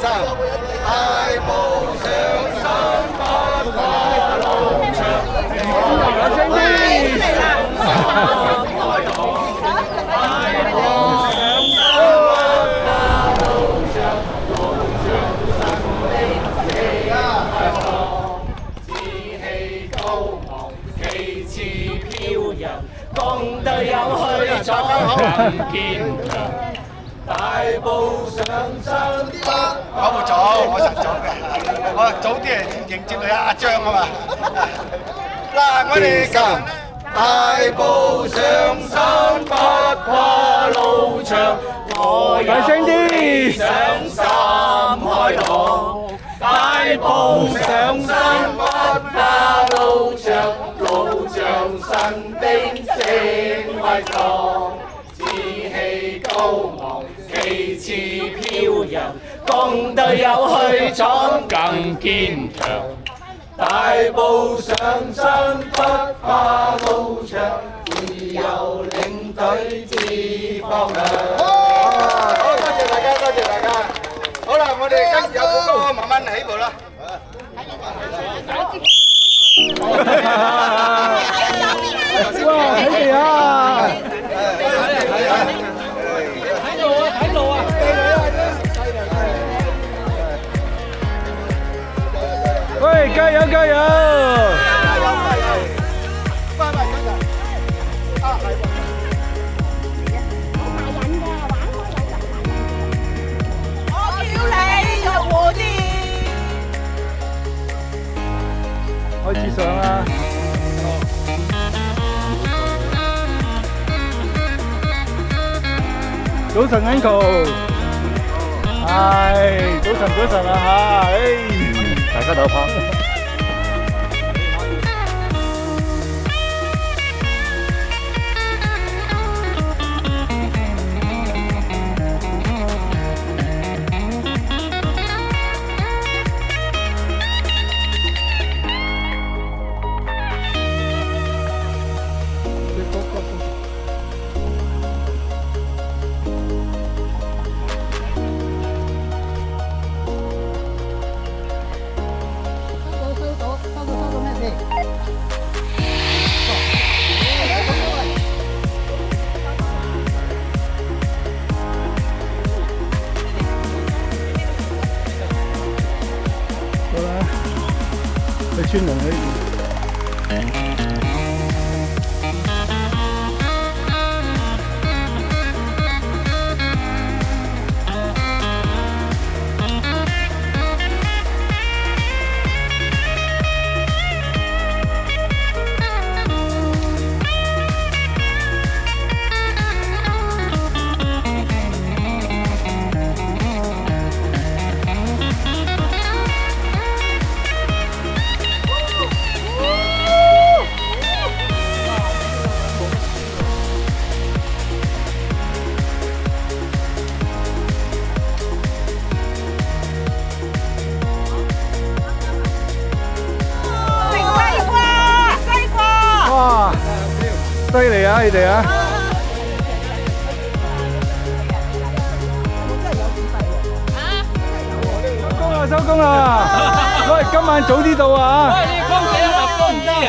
生，大步上山不怕路長，有聲啲。共隊友去闖更堅強，大步上山不我冇早，我晨早嘅，我早啲嚟迎接你阿張啊嘛。嗱，我哋今日大步上山不怕路長，我有理想心開朗。大步上山不怕路長，路長神兵聲威壯，志氣高昂，旗幟飄揚，共隊友去闖更堅強。大步上山不怕路長，自由領隊知方向。好，多謝大家，多謝大家。好啦，我哋跟住有好多慢慢起步啦。哇！睇嚟啊！睇路啊！睇路啊！喂，加油加油！拜拜，真係。啊，係喎。開始上啦！早晨 Uncle， 係早晨啊嚇，大家都好。去穿龍呢邊。犀利啊！你哋啊！收工啦！喂，今晚早啲到啊！喂，你光死啊！立功唔知啊！